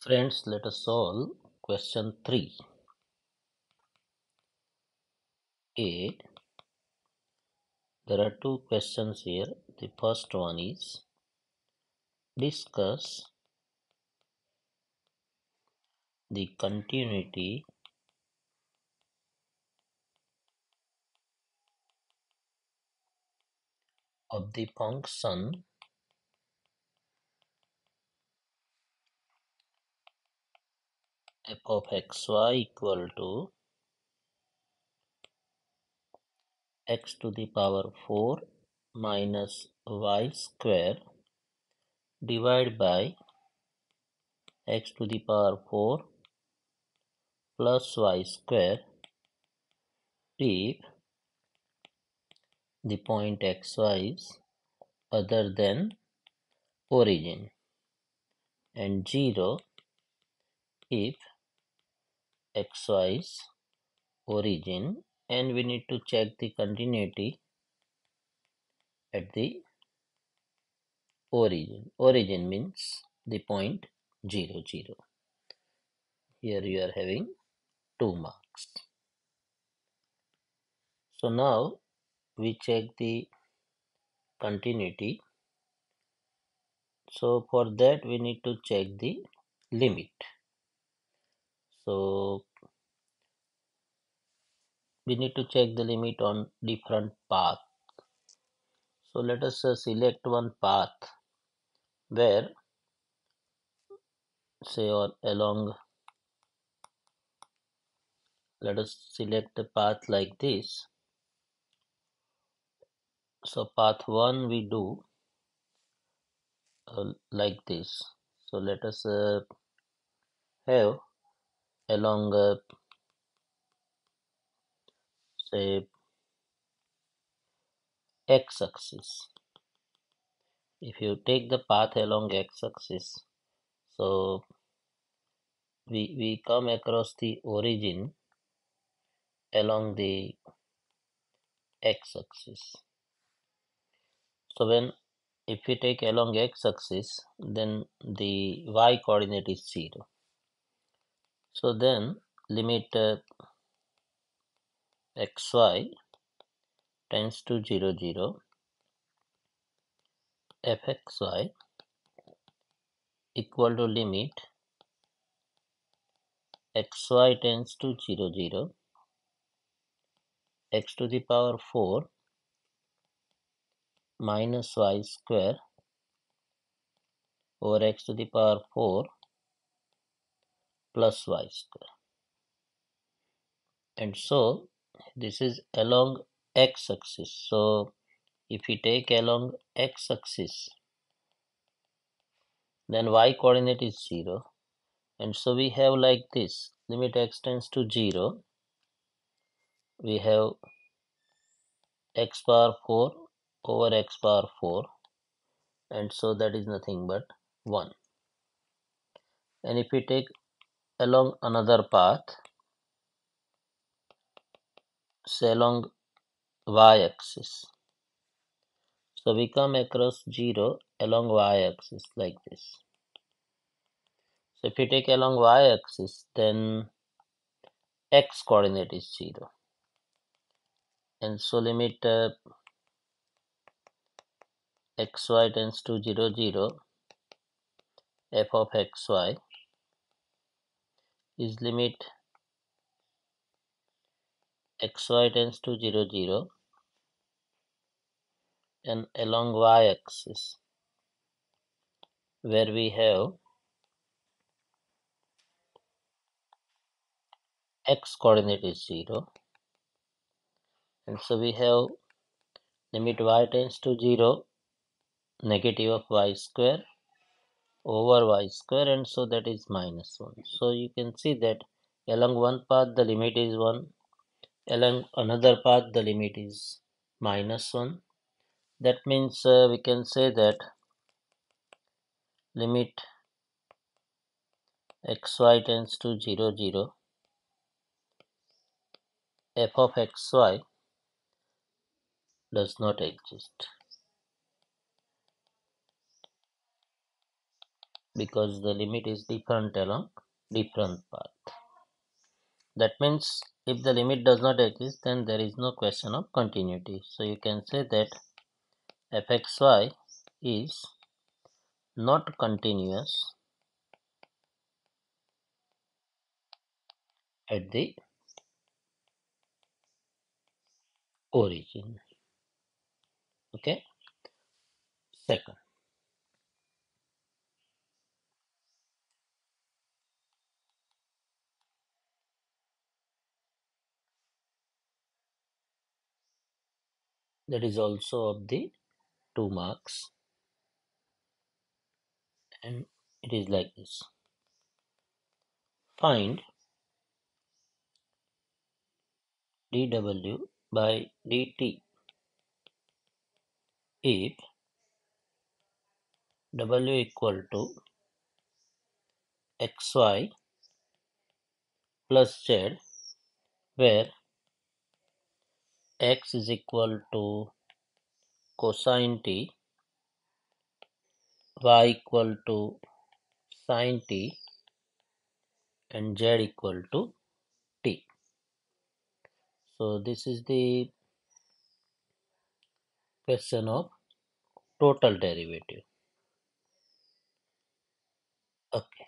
Friends, let us solve question 3. A. There are two questions here. The first one is discuss the continuity of the function f of xy equal to x to the power 4 minus y square divided by x to the power 4 plus y square if the point xy is other than origin and 0 if xy is origin, and we need to check the continuity at the origin. Origin means the point 0, 0. Here you are having 2 marks. So now we check the continuity. So for that we need to check the limit. So we need to check the limit on different path. So let us select one path where, say, or along, let us select a path like this. So path 1 we do like this. So let us have along say x-axis. If you take the path along x-axis, so we come across the origin along the x-axis. So when if we take along x-axis, then the y coordinate is 0. So then limit xy tends to 0, 0, fxy equal to limit xy tends to 0, 0, x to the power 4 minus y square over x to the power 4 plus y square. And so this is along x-axis. So if we take along x-axis, then y coordinate is 0. And so we have like this, limit x tends to 0. We have x power 4 over x power 4. And so that is nothing but 1. And if we take along another path, say along y-axis, so we come across 0 along y-axis like this. So if we take along y-axis, then x coordinate is 0. And so limit xy tends to 0, 0, f of xy is limit xy tends to 0, 0, and along y-axis where we have x coordinate is 0, and so we have limit y tends to 0, negative of y square over y square, and so that is minus 1. So you can see that along one path the limit is 1, along another path the limit is minus 1. That means we can say that limit xy tends to 0, 0, f of xy does not exist. because the limit is different along different path. That means if the limit does not exist, then there is no question of continuity. So you can say that fxy is not continuous at the origin. Okay. Second, that is also of the 2 marks, and it is like this. Find dw by dt if w equal to xy plus z, where x is equal to cosine t, y equal to sine t, and z equal to t. So this is the question of total derivative. Okay.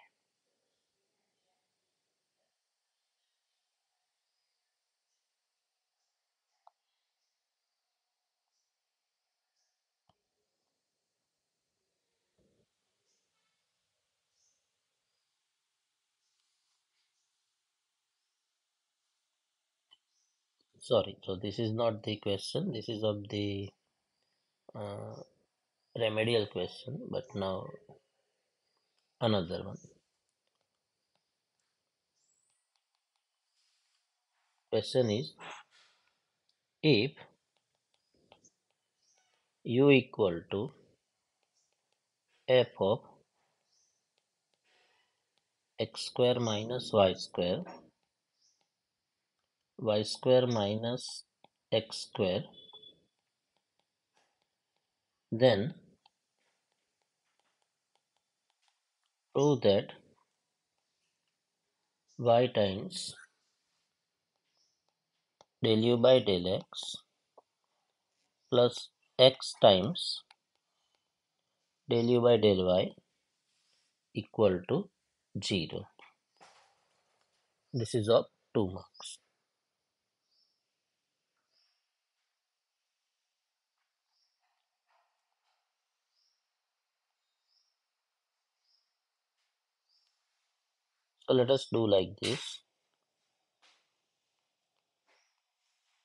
Sorry. So this is not the question. This is of the uh, remedial question. But now another one. Question is, if u equal to f of x square minus y square minus x square, then prove that y times del u by del x plus x times del u by del y equal to 0. This is of 2 marks. So let us do like this.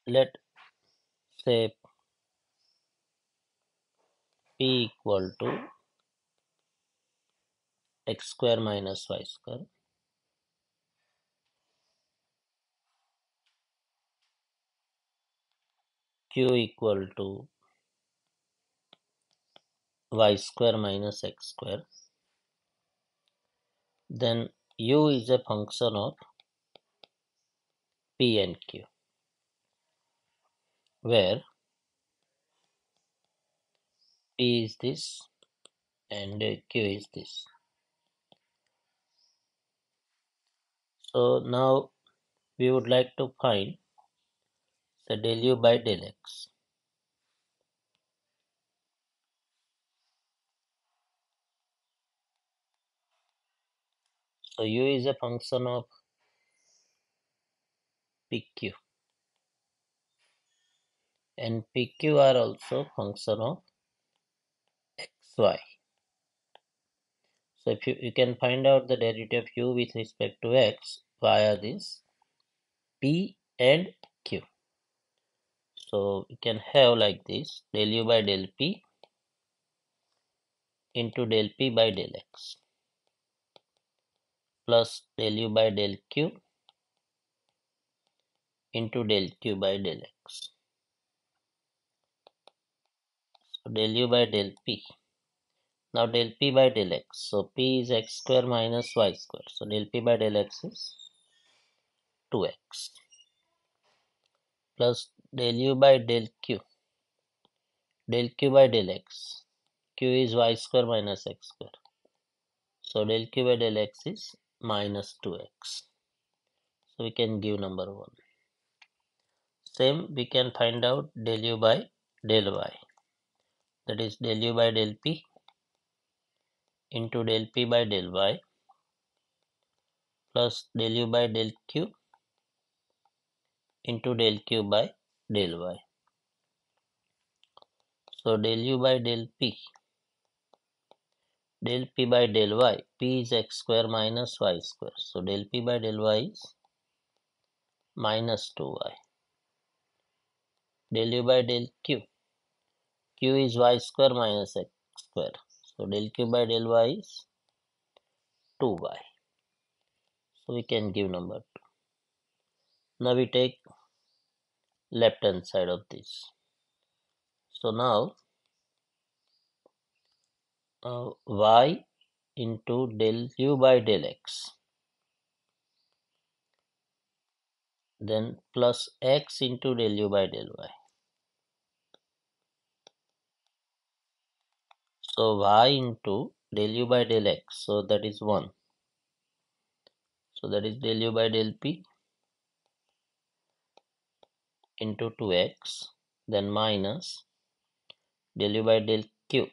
Let say p equal to x square minus y square, q equal to y square minus x square, then u is a function of p and q, where p is this and q is this. So now we would like to find the del u by del x. So u is a function of pq, and pq are also function of xy. So if you can find out the derivative of u with respect to x via this p and q. So we can have like this del u by del p into del p by del x plus del u by del q into del q by del x. So del u by del p. Now del p by del x. So p is x square minus y square. So del p by del x is 2x plus del u by del q. Del q by del x. Q is y square minus x square. So del q by del x is minus 2x. So we can give number 1. Same we can find out del u by del y. That is del u by del p into del p by del y plus del u by del q into del q by del y. So del u by del p by del y, p is x square minus y square. So del p by del y is minus 2y. Del u by del q is y square minus x square. So del q by del y is 2y. So we can give number 2. Now we take left hand side of this. So now y into del u by del x, then plus x into del u by del y. So y into del u by del x, so that is 1. So that is del u by del p into 2x, then minus del u by del q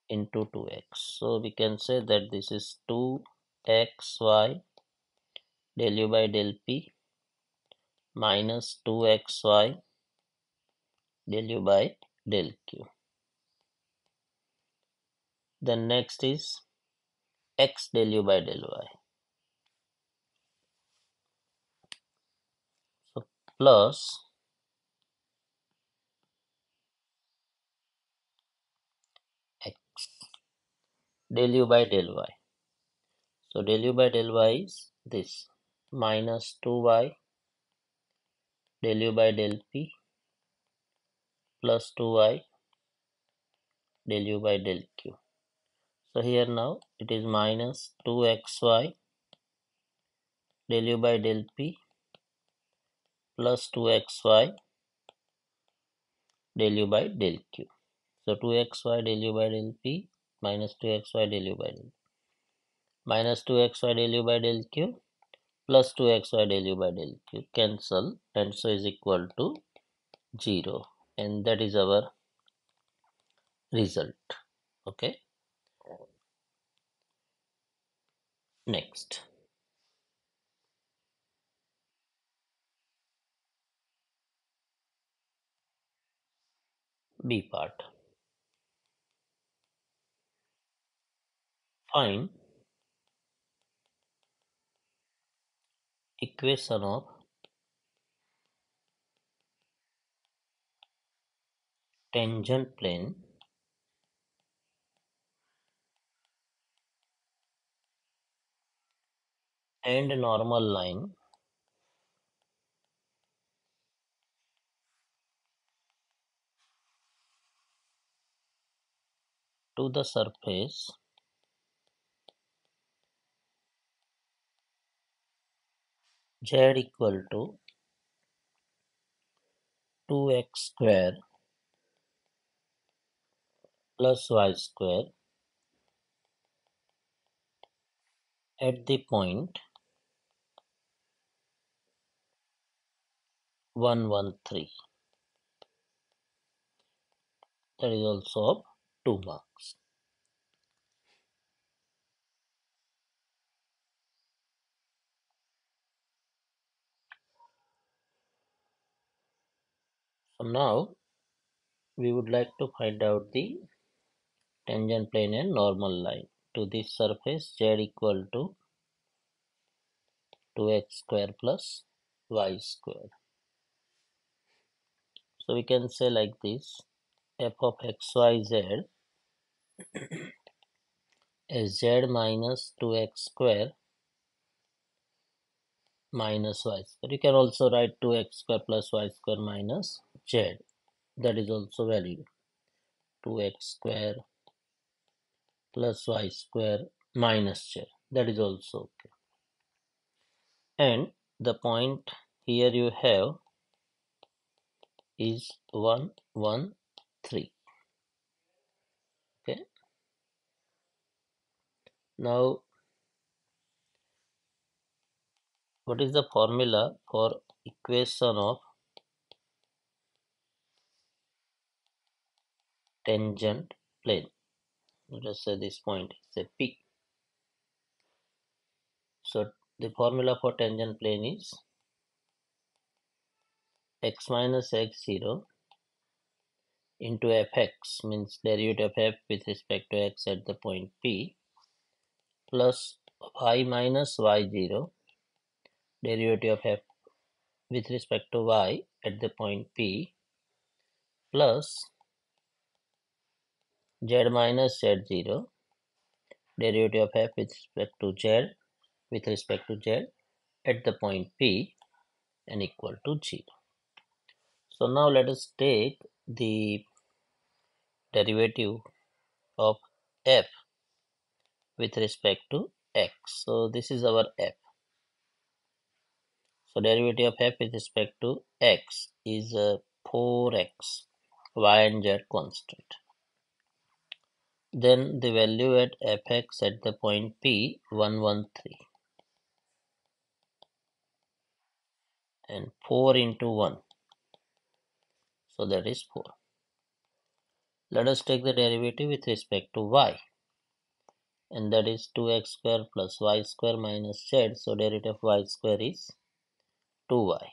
into 2x. So we can say that this is 2xy del u by del p minus 2xy del u by del q. Then next is x del u by del y. So plus x del u by del y. So del u by del y is this minus 2y del u by del p plus 2y del u by del q. So here now it is minus 2xy del u by del p plus 2xy del u by del q. So 2xy del u by del p minus 2xy del u by del minus 2xy del u by del q plus 2xy del u by del q cancel, and so is equal to 0, and that is our result. Okay, next B part. Find equation of tangent plane and normal line to the surface z equal to 2x square plus y square at the point 113. That is also of 2 marks. So now we would like to find out the tangent plane and normal line to this surface z equal to 2x square plus y square. So we can say like this, f of xyz is z minus 2x square minus y square. You can also write 2x square plus y square minus z. That is also valid. 2x square plus y square minus z. That is also okay. And the point here you have is 1, 1, 3. Okay. Now, what is the formula for equation of tangent plane? Let us say this point is a P. So the formula for tangent plane is x minus x0 into fx, means derivative of f with respect to x at the point P, plus y minus y0 derivative of f with respect to y at the point P, plus z minus z0 derivative of f with respect to z at the point P and equal to 0. So now let us take the derivative of f with respect to x. So this is our f. So derivative of f with respect to x is 4x, y and z constant. Then the value at fx at the point P 113, and 4 into 1, so that is 4. Let us take the derivative with respect to y, and that is 2x square plus y square minus z. So derivative of y square is 2y,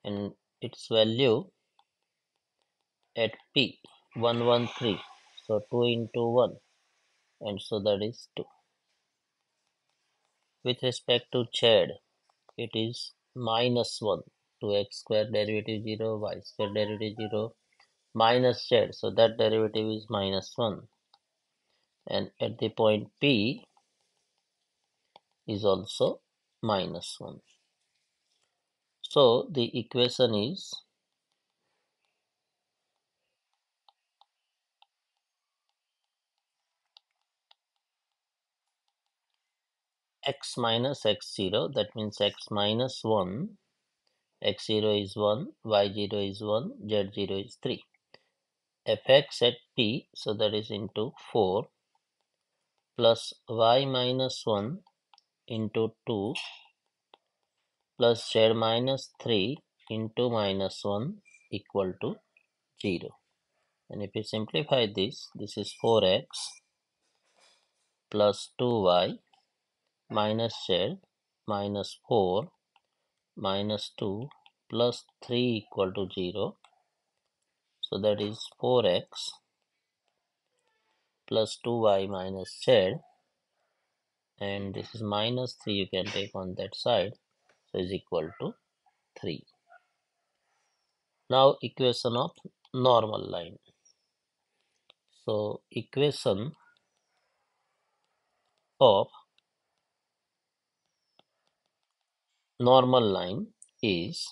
and its value at P 113, so 2 into 1, and so that is 2. With respect to z, it is minus 1, 2x square derivative 0, y square derivative 0, minus z, so that derivative is minus 1, and at the point P is also minus 1. So the equation is x minus x0, that means x minus 1, x0 is 1, y0 is 1, z0 is 3. Fx at P, so that is into 4, plus y minus 1 into 2, plus z minus 3 into minus 1 equal to 0. And if you simplify this, this is 4x plus 2y minus z minus 4 minus 2 plus 3 equal to 0. So that is 4x plus 2y minus z, and this is minus 3, you can take on that side, so is equal to 3. Now equation of normal line. So equation of normal line is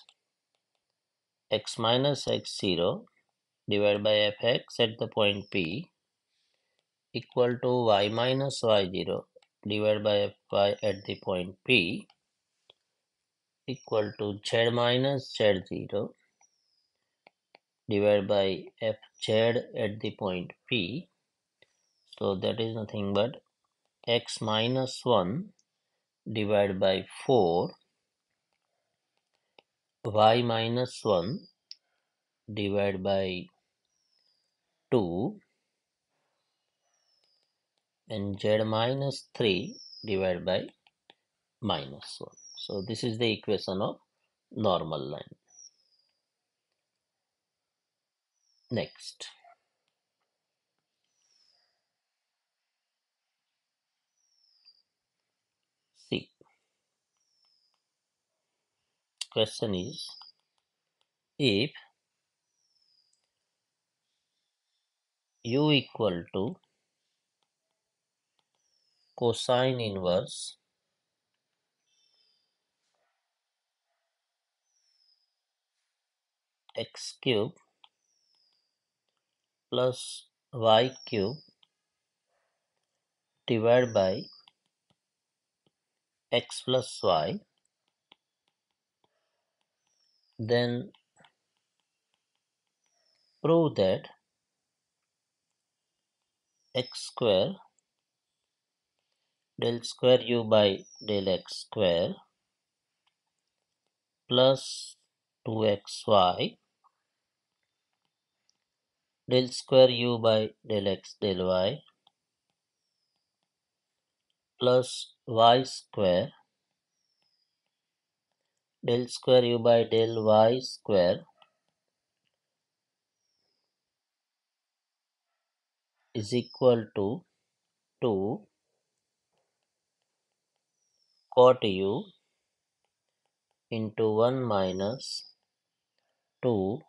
x minus x0 divided by fx at the point P equal to y minus y0 divided by fy at the point P equal to z minus z0 divided by fz at the point P. So that is nothing but x minus 1 divided by 4 y minus 1 divided by 2 and z minus 3 divided by minus 1. So this is the equation of normal line. Next, see, question is, if u equal to cosine inverse x cube plus y cube divided by x plus y, then prove that x square del square u by del x square plus 2xy del square u by del x del y plus y square del square u by del y square is equal to 2 cot u into 1 minus 2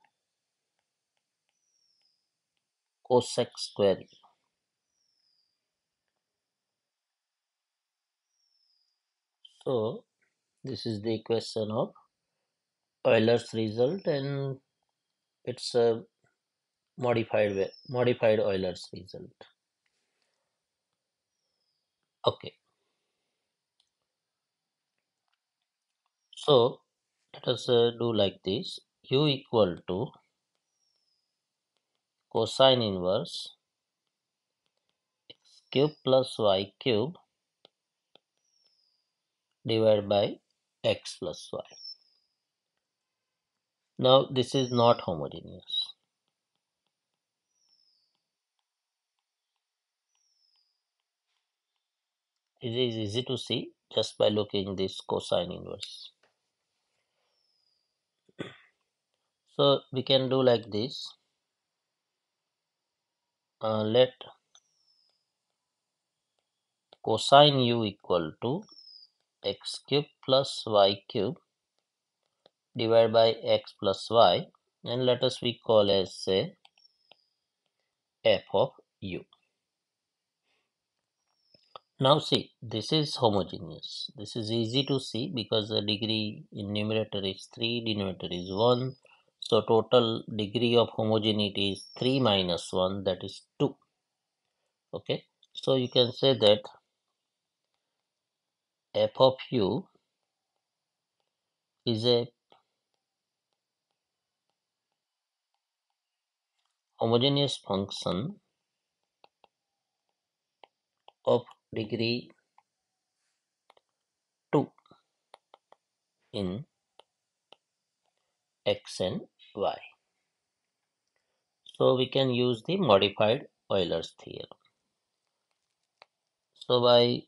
cosec square u. So this is the equation of Euler's result, and it's a modified Euler's result. Okay, so let us do like this: u equal to cosine inverse x cube plus y cube divided by x plus y. Now this is not homogeneous. It is easy to see just by looking this cosine inverse. So we can do like this. Let cosine u equal to x cube plus y cube divided by x plus y, and let us we call as say f of u. Now see, this is homogeneous. This is easy to see because the degree in numerator is 3, denominator is 1. So total degree of homogeneity is 3 minus 1, that is 2. Okay, so you can say that f of u is a homogeneous function of degree 2 in x and y. So we can use the modified Euler's theorem. So by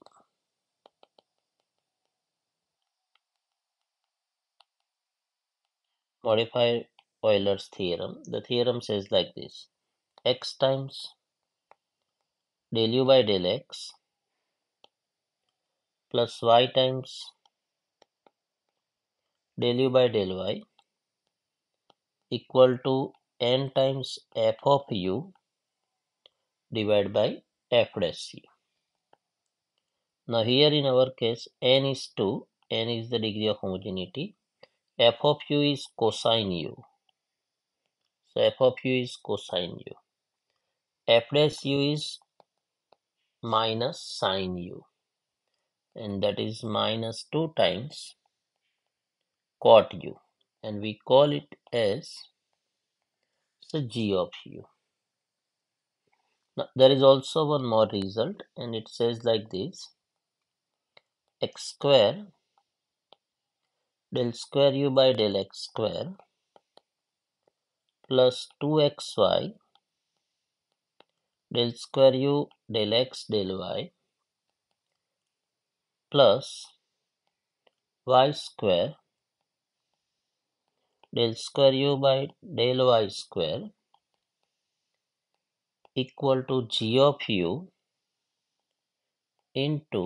modified Euler's theorem, the theorem says like this: x times del u by del x plus y times del u by del y equal to n times f of u divided by f dash u. Now here in our case n is 2, n is the degree of homogeneity, f of u is cosine u. So f of u is cosine u. F dash u is minus sine u, and that is minus 2 times cot u, and we call it as the g of u. Now, there is also one more result, and it says like this: x square del square u by del x square plus 2xy del square u del x del y plus y square del square u by del y square equal to g of u into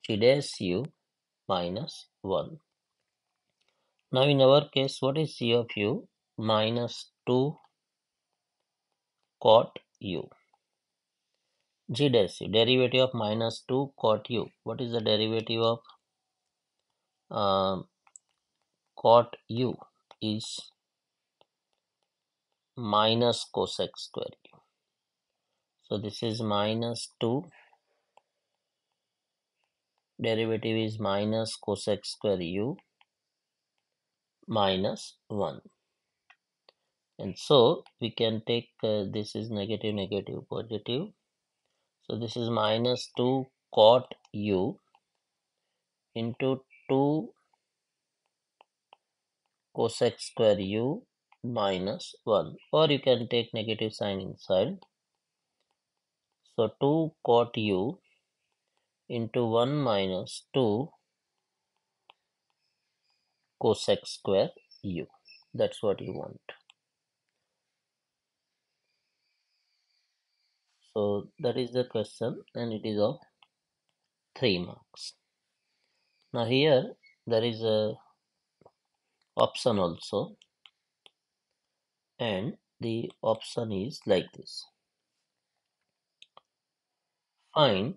g dash u minus 1. Now in our case, what is g of u? Minus 2 cot u. G dash u, derivative of minus 2 cot u. What is the derivative of cot u? Is minus cosec square u. So this is minus 2, derivative is minus cosec square u minus 1. And so we can take this is negative, negative, positive. So this is minus 2 cot u into 2 cosec square u minus 1, or you can take negative sign inside. So 2 cot u into 1 minus 2 cosec square u. That's what you want. So that is the question, and it is of 3 marks. Now here there is a option also, and the option is like this: find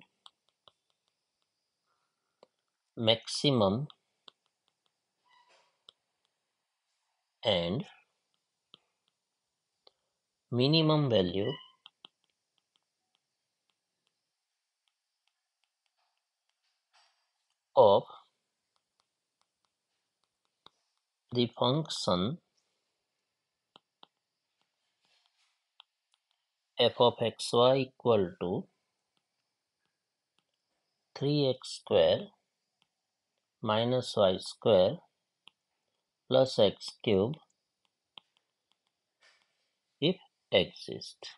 maximum and minimum value of the function f of xy equal to 3x square minus y square plus x cube if exists.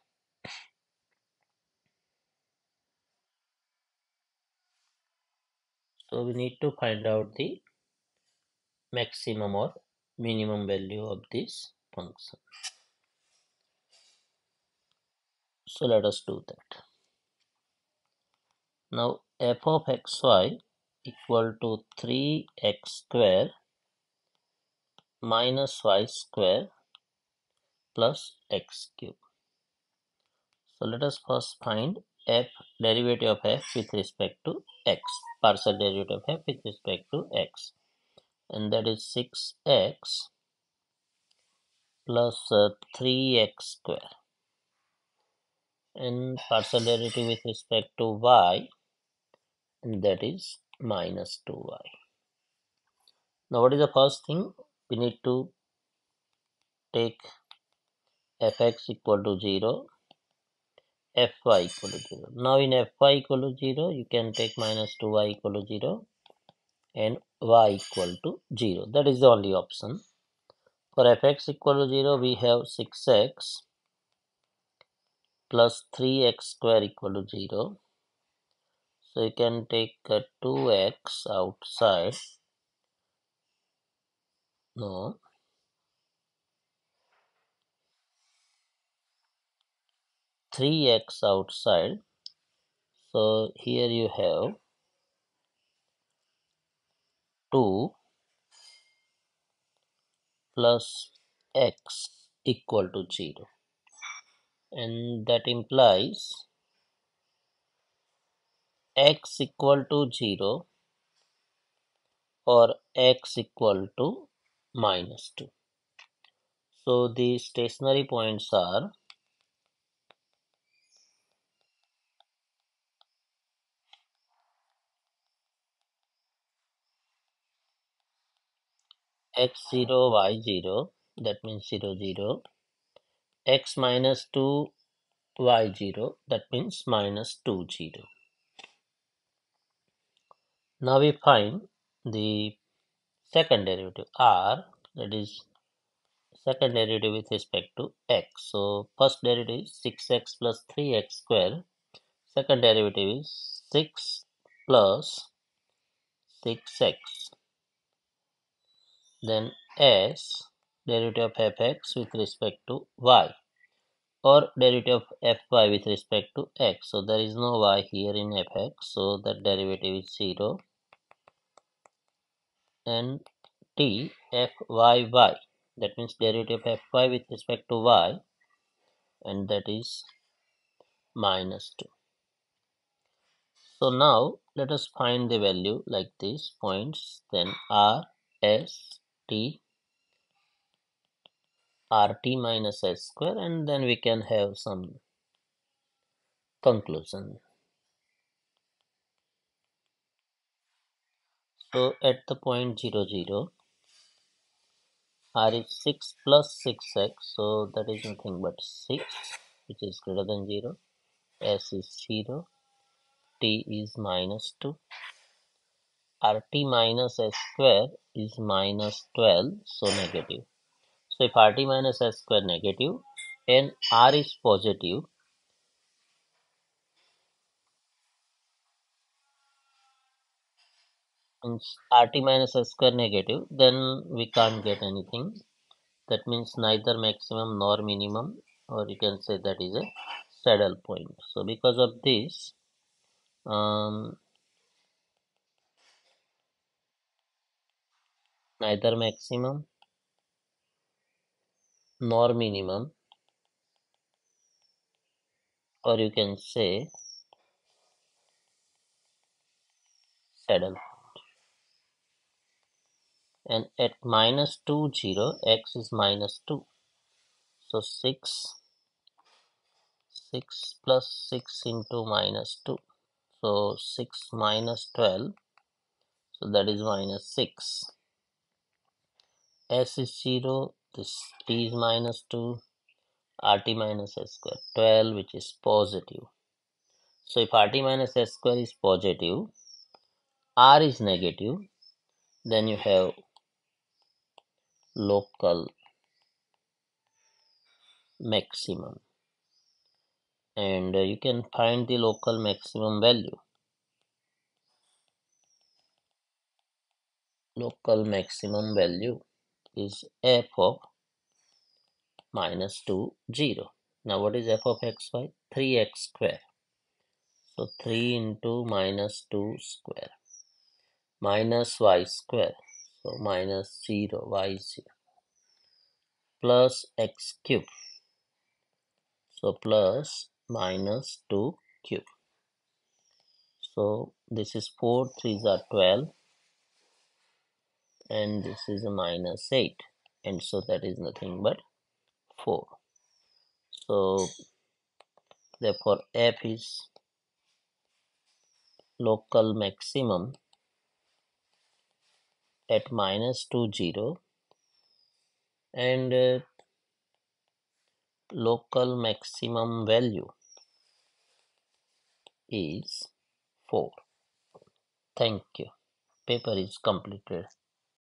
So we need to find out the maximum or minimum value of this function. So let us do that. Now f of xy equal to 3x square minus y square plus x cube. So let us first find f derivative of f with respect to x, partial derivative of f with respect to x, and that is 6x plus 3x square, and partial derivative with respect to y, and that is minus 2y. Now what is the first thing? We need to take fx equal to 0, fy equal to 0. Now in fy equal to 0, you can take minus 2y equal to 0 and y equal to 0. That is the only option. For fx equal to 0, we have 6x plus 3x square equal to 0. So you can take 2x outside. No. 3x outside. So here you have 2 plus x equal to 0. And that implies x equal to 0 or x equal to minus 2. So the stationary points are x0, y0, that means 0, 0, x minus 2, y0, that means minus 2, 0. Now we find the second derivative r, that is second derivative with respect to x. So first derivative is 6x plus 3x square. Second derivative is 6 plus 6x. Then s, derivative of fx with respect to y, or derivative of fy with respect to x. So there is no y here in fx, so that derivative is 0. And t fyy, that means derivative of fy with respect to y, and that is minus 2. So now let us find the value like these points, then r, s, t, rt minus s square, and then we can have some conclusion. So at the point 0, 0, r is 6 plus 6x, so that is nothing but 6, which is greater than 0. S is 0. rt is minus 2. rt minus s square is minus 12, so negative. So if rt minus s square negative and r is positive, and rt minus s square negative, then we can't get anything. That means neither maximum nor minimum, or you can say that is a saddle point. So because of this, neither maximum nor minimum, or you can say saddle. And at minus 2 0, x is minus 2. So 6 plus 6 into minus 2. So 6 minus 12. So that is minus 6. S is 0. This t is minus 2. rt minus s square 12, which is positive. So if rt minus s square is positive, r is negative, then you have local maximum, and you can find the local maximum value. Local maximum value is f of minus 2 0. Now what is f of xy? 3x square. So 3 into minus 2 square minus y square. So minus 0 y 0 plus x cube. So plus minus 2 cube. So this is 4 3s are 12, and this is a minus 8, and so that is nothing but 4. So therefore f is local maximum at minus 2 0, and local maximum value is 4. Thank you. Paper is completed.